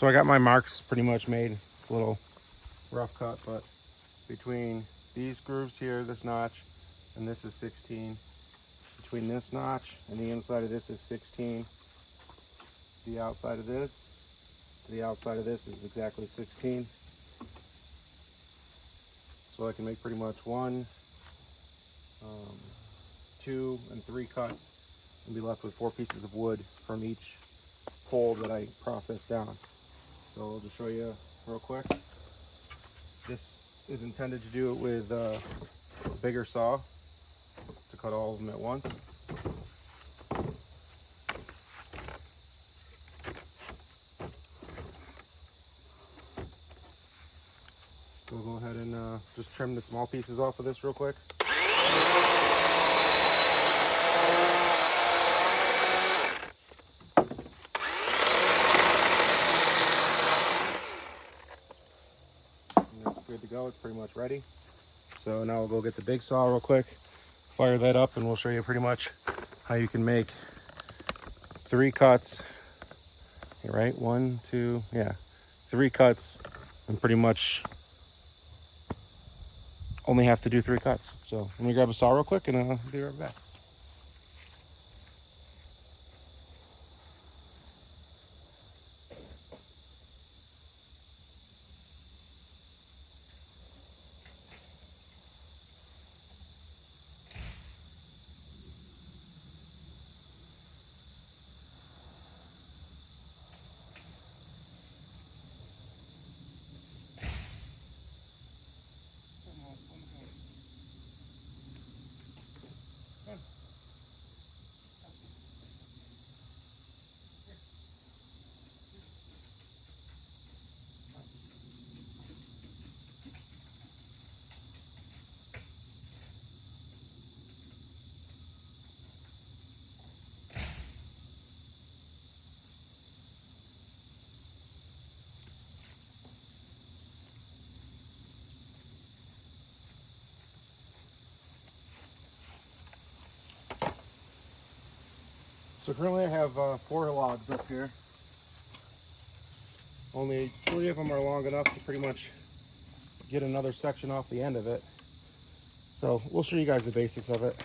So I got my marks pretty much made. It's a little rough cut, but between these grooves here, this notch, and this is 16. Between this notch and the inside of this is 16. The outside of this to the outside of this is exactly 16. So I can make pretty much 1, 2, and 3 cuts and be left with 4 pieces of wood from each pole that I process down. So I'll just show you real quick. This is intended to do it with a bigger saw to cut all of them at once. We'll go ahead and just trim the small pieces off of this real quick. And that's good to go. It's pretty much ready. So now we'll go get the big saw real quick, fire that up, and we'll show you pretty much how you can make 3 cuts. Right? 1, 2, yeah, 3 cuts, and pretty much only have to do 3 cuts. So let me grab a saw real quick and I'll be right back. So currently I have 4 logs up here. Only 3 of them are long enough to pretty much get another section off the end of it. So we'll show you guys the basics of it.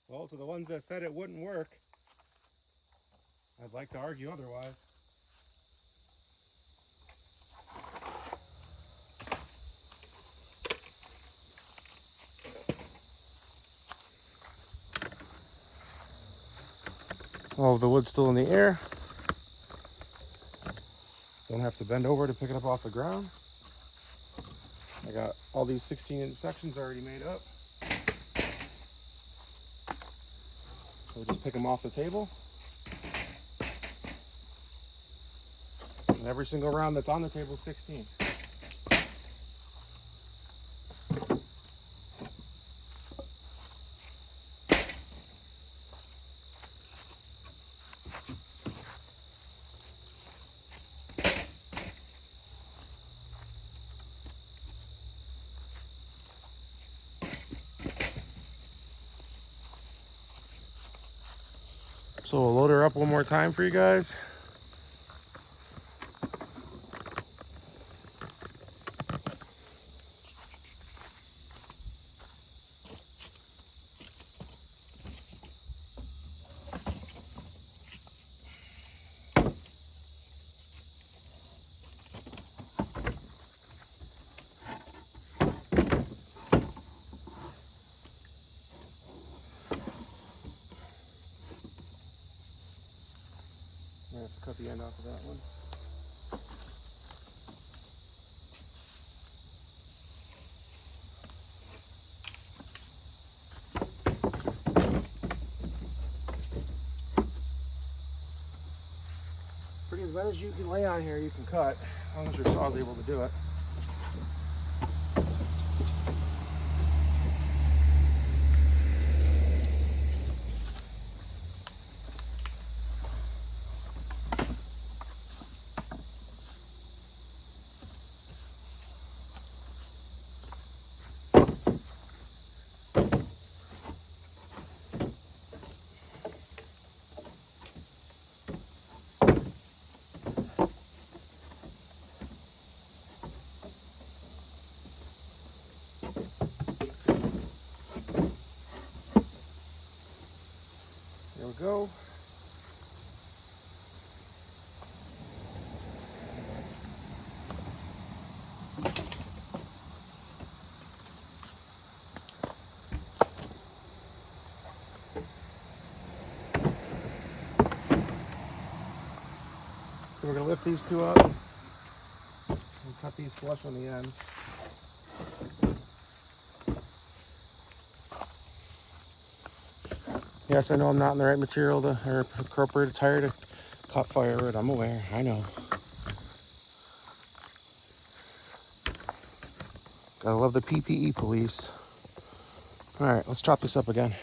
Well, to the ones that said it wouldn't work, I'd like to argue otherwise. All of the wood's still in the air. Don't have to bend over to pick it up off the ground. I got all these 16-inch sections already made up. We'll just pick them off the table. And every single round that's on the table is 16. So we'll load her up one more time for you guys. I have to cut the end off of that one. Pretty as much as you can lay on here, you can cut, as long as your saw is able to do it. There we go. So we're going to lift these two up and cut these flush on the ends. Yes, I know I'm not in the right material or appropriate attire to cut firewood. I'm aware. I know. Gotta love the PPE police. All right, let's chop this up again.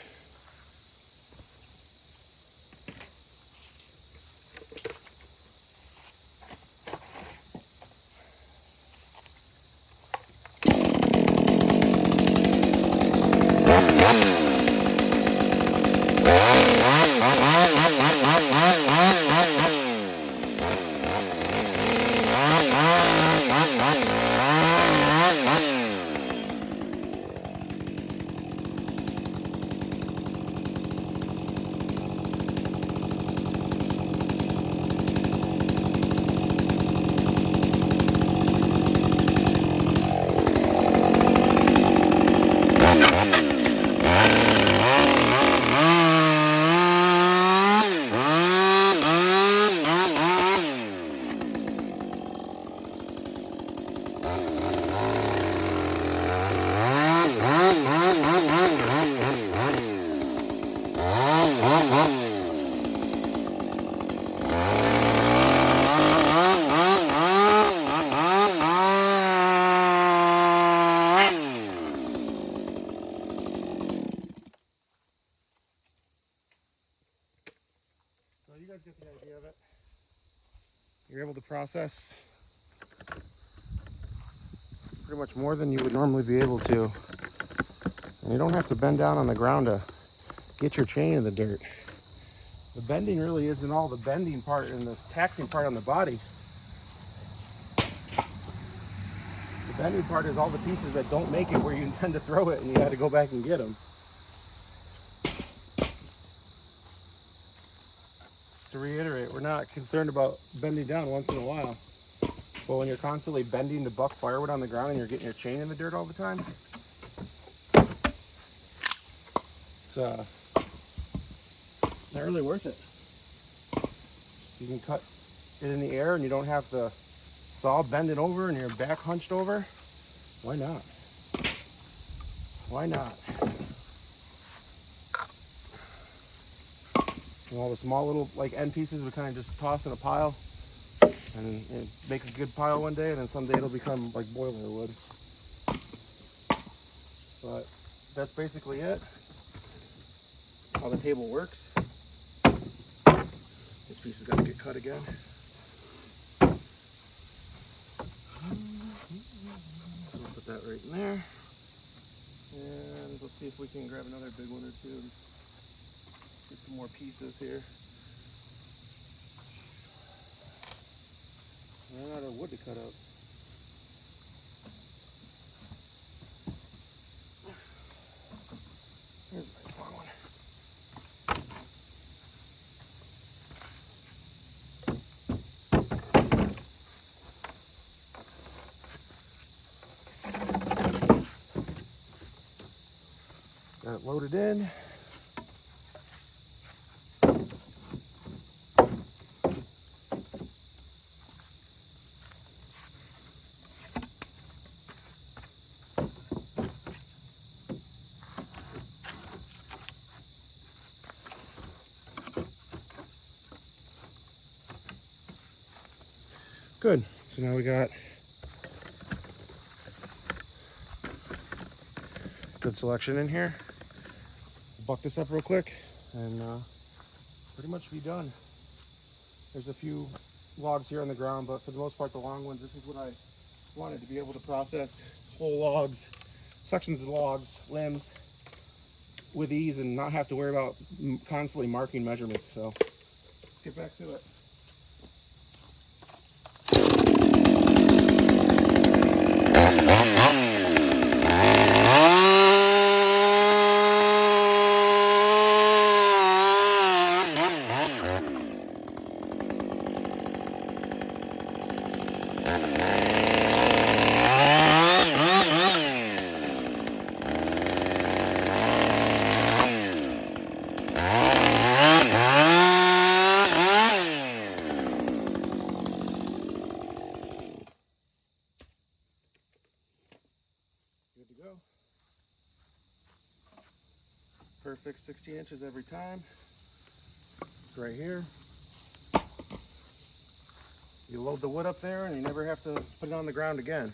You guys get the idea of it. You're able to process pretty much more than you would normally be able to. And you don't have to bend down on the ground to get your chain in the dirt. The bending really isn't all the bending part and the taxing part on the body. The bending part is all the pieces that don't make it where you intend to throw it and you had to go back and get them. To reiterate, we're not concerned about bending down once in a while. But when you're constantly bending to buck firewood on the ground and you're getting your chain in the dirt all the time, it's not really worth it. You can cut it in the air and you don't have the saw bending over and your back hunched over. Why not? Why not? And all the small little like end pieces we kind of just toss in a pile and it makes a good pile one day, and then someday it'll become like boiler wood. But that's basically it. How the table works. This piece has got to get cut again. We'll put that right in there. And we'll see if we can grab another big one or two and get some more pieces here. I ran out of wood to cut up. Here's a nice long one. Got it loaded in. Good. So now we got good selection in here. Buck this up real quick and pretty much be done. There's a few logs here on the ground, but for the most part, the long ones, this is what I wanted, to be able to process whole logs, sections of logs, limbs with ease and not have to worry about constantly marking measurements. So let's get back to it. Good to go. Perfect 16 inches every time. It's right here. You load the wood up there and you never have to put it on the ground again.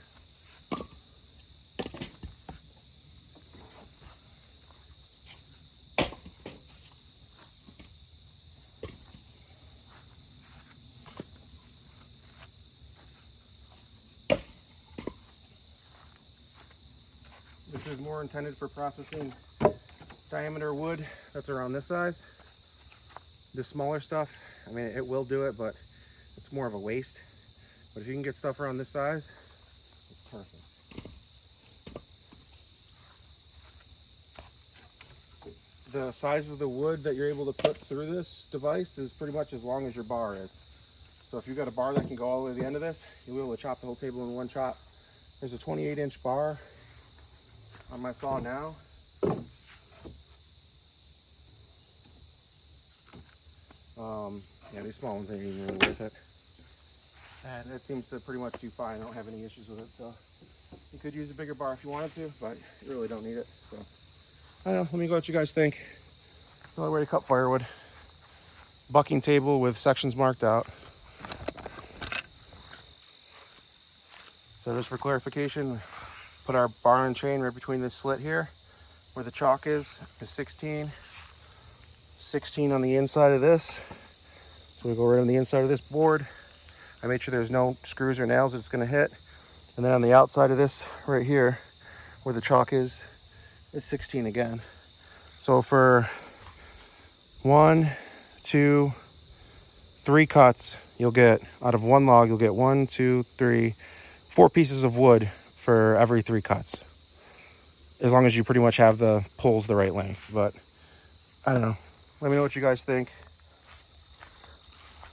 This is more intended for processing diameter wood that's around this size. This smaller stuff, I mean, it will do it, but it's more of a waste. But if you can get stuff around this size, it's perfect. The size of the wood that you're able to put through this device is pretty much as long as your bar is. So if you've got a bar that can go all the way to the end of this, you'll be able to chop the whole table in one chop. There's a 28-inch bar on my saw now. Yeah, these small ones ain't even really worth it. And it seems to pretty much do fine. I don't have any issues with it, so you could use a bigger bar if you wanted to, but you really don't need it. So I don't know, let me know what you guys think. Another way to cut firewood. Bucking table with sections marked out. So just for clarification, put our bar and chain right between this slit here where the chalk is 16 on the inside of this. So we go right on the inside of this board. I made sure there's no screws or nails that it's going to hit. And then on the outside of this right here where the chalk is 16 again. So for 1, 2, 3 cuts, you'll get, out of one log, you'll get 1, 2, 3, 4 pieces of wood for every 3 cuts. As long as you pretty much have the poles the right length. But I don't know. Let me know what you guys think.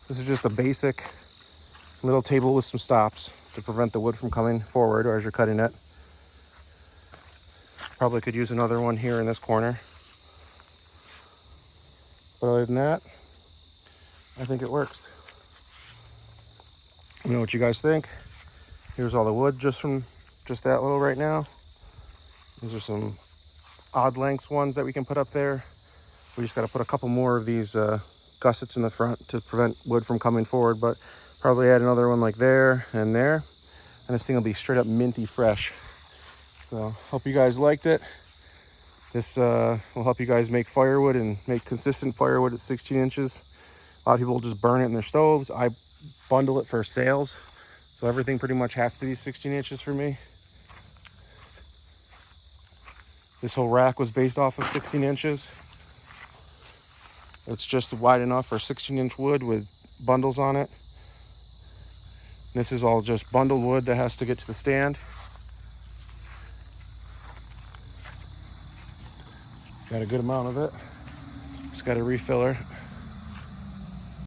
This is just a basic little table with some stops to prevent the wood from coming forward or as you're cutting it. Probably could use another one here in this corner. But other than that, I think it works. Let me know what you guys think. Here's all the wood just from just that little right now. These are some odd lengths ones that we can put up there. We just got to put a couple more of these gussets in the front to prevent wood from coming forward, but probably add another one like there and there. And this thing will be straight up minty fresh. So hope you guys liked it. This will help you guys make firewood and make consistent firewood at 16 inches. A lot of people just burn it in their stoves. I bundle it for sales. So everything pretty much has to be 16 inches for me. This whole rack was based off of 16 inches. It's just wide enough for 16-inch wood with bundles on it. This is all just bundled wood that has to get to the stand. Got a good amount of it. Just got a refiller.